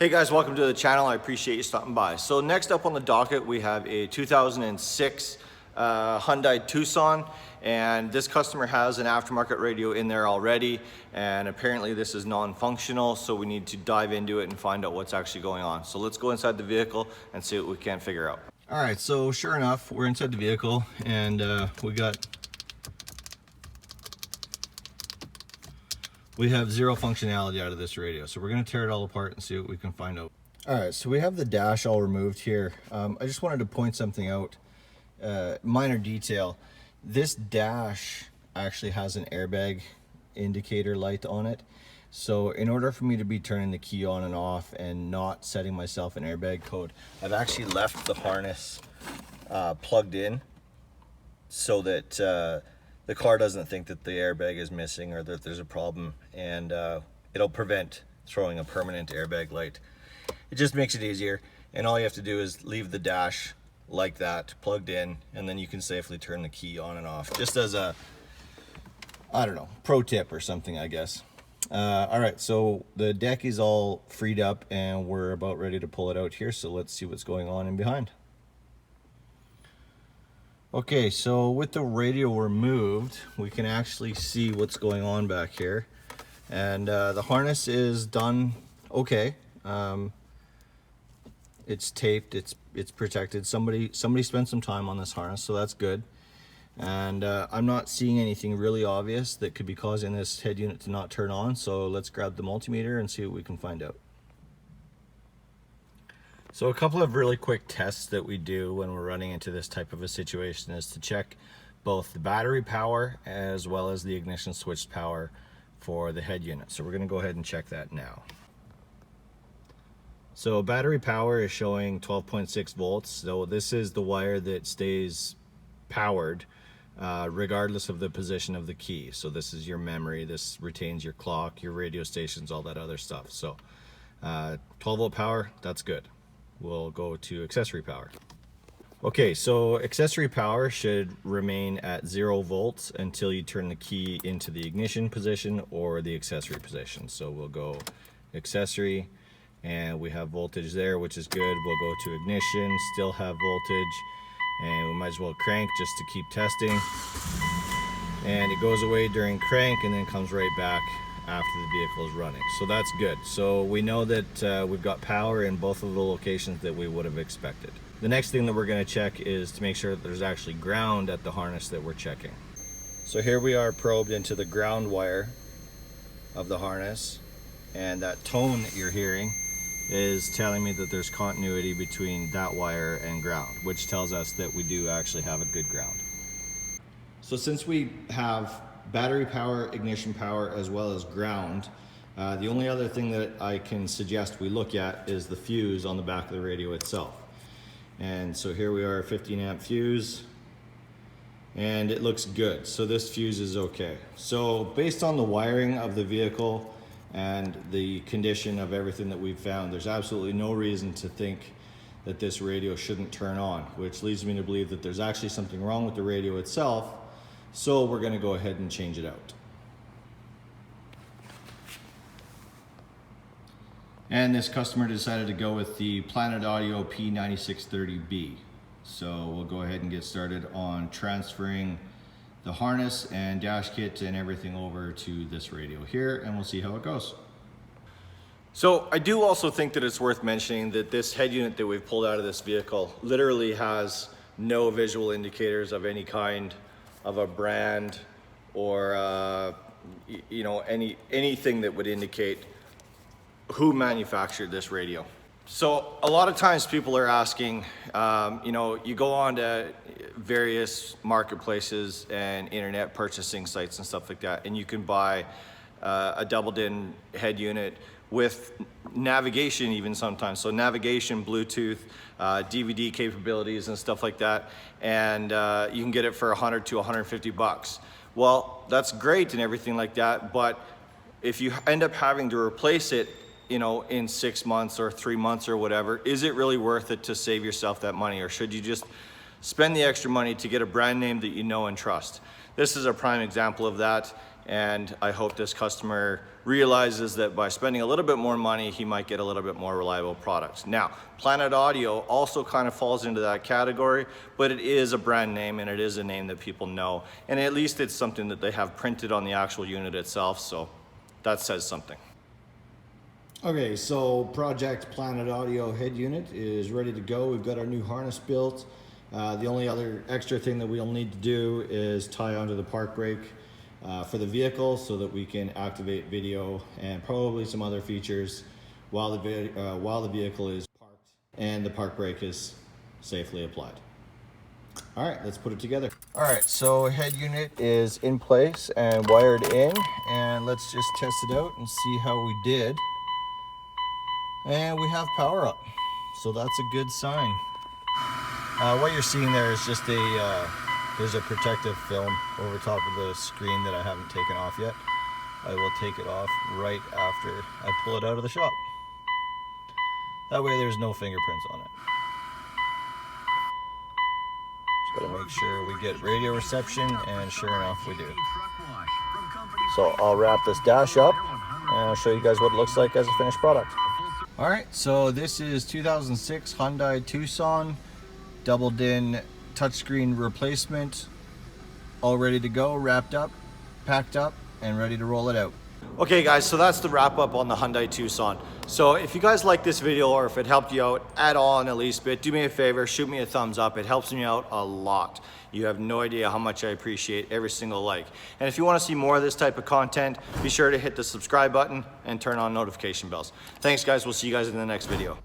Hey guys, welcome to the channel. I appreciate you stopping by. So next up on the docket, we have a 2006 Hyundai Tucson, and this customer has an aftermarket radio in there already, and apparently this is non-functional, so we need to dive into it and find out what's actually going on. So let's go inside the vehicle and see what we can figure out. All right, so sure enough, we're inside the vehicle, and we have zero functionality out of this radio. So we're gonna tear it all apart and see what we can find out. All right, so we have the dash all removed here. I just wanted to point something out, minor detail. This dash actually has an airbag indicator light on it. So in order for me to be turning the key on and off and not setting myself an airbag code, I've actually left the harness plugged in so that the car doesn't think that the airbag is missing or that there's a problem, and it'll prevent throwing a permanent airbag light. It just makes it easier, and all you have to do is leave the dash like that, plugged in, and then you can safely turn the key on and off, just as a, I don't know, pro tip or something, I guess. All right, so the deck is all freed up and we're about ready to pull it out here, so let's see what's going on in behind. Okay, so with the radio removed, we can actually see what's going on back here. And the harness is done okay. It's taped, it's protected. Somebody spent some time on this harness, so that's good. And I'm not seeing anything really obvious that could be causing this head unit to not turn on, so let's grab the multimeter and see what we can find out. So a couple of really quick tests that we do when we're running into this type of a situation is to check both the battery power as well as the ignition switch power for the head unit. So we're going to go ahead and check that now. So battery power is showing 12.6 volts. So this is the wire that stays powered regardless of the position of the key. So this is your memory, this retains your clock, your radio stations, all that other stuff. So 12 volt power, that's good. We'll go to accessory power. Okay, so accessory power should remain at 0 volts until you turn the key into the ignition position or the accessory position. So we'll go accessory, and we have voltage there, which is good. We'll go to ignition, still have voltage, and we might as well crank just to keep testing. And it goes away during crank and then comes right back after the vehicle is running. So that's good. So we know that we've got power in both of the locations that we would have expected. The next thing that we're going to check is to make sure that there's actually ground at the harness that we're checking. So here we are probed into the ground wire of the harness, and that tone that you're hearing is telling me that there's continuity between that wire and ground, which tells us that we do actually have a good ground. So since we have battery power, ignition power, as well as ground, the only other thing that I can suggest we look at is the fuse on the back of the radio itself. And so here we are, 15 amp fuse, and it looks good. So this fuse is okay. So based on the wiring of the vehicle and the condition of everything that we've found, there's absolutely no reason to think that this radio shouldn't turn on, which leads me to believe that there's actually something wrong with the radio itself. So we're going to go ahead and change it out. And this customer decided to go with the Planet Audio P9630B. So we'll go ahead and get started on transferring the harness and dash kit and everything over to this radio here, and we'll see how it goes. So I do also think that it's worth mentioning that this head unit that we've pulled out of this vehicle literally has no visual indicators of any kind of a brand or you know, anything that would indicate who manufactured this radio. So a lot of times people are asking, you know, you go on to various marketplaces and internet purchasing sites and stuff like that, and you can buy a doubled-in head unit with navigation even sometimes. So navigation, Bluetooth, DVD capabilities and stuff like that. And you can get it for 100 to 150 bucks. Well, that's great and everything like that, but if you end up having to replace it, you know, in 6 months or 3 months or whatever, is it really worth it to save yourself that money? Or should you just spend the extra money to get a brand name that you know and trust? This is a prime example of that. And I hope this customer realizes that by spending a little bit more money, he might get a little bit more reliable products. Now, Planet Audio also kind of falls into that category, but it is a brand name and it is a name that people know. And at least it's something that they have printed on the actual unit itself, so that says something. Okay, so Project Planet Audio head unit is ready to go. We've got our new harness built. The only other extra thing that we'll need to do is tie onto the park brake for the vehicle so that we can activate video and probably some other features while the vehicle is parked and the park brake is safely applied. All right, let's put it together. All right, so head unit is in place and wired in, and let's just test it out and see how we did. And we have power up, so that's a good sign. What you're seeing there is just there's a protective film over top of the screen that I haven't taken off yet. I will take it off right after I pull it out of the shop. That way there's no fingerprints on it. Just gotta make sure we get radio reception, and sure enough we do. So I'll wrap this dash up and I'll show you guys what it looks like as a finished product. All right, so this is 2006 Hyundai Tucson double din touchscreen replacement, all ready to go, wrapped up, packed up, and ready to roll it out. Okay guys, so that's the wrap up on the Hyundai Tucson. So if you guys like this video, or if it helped you out at all in the least bit, do me a favor, shoot me a thumbs up. It helps me out a lot. You have no idea how much I appreciate every single like. And if you want to see more of this type of content, be sure to hit the subscribe button and turn on notification bells. Thanks guys, we'll see you guys in the next video.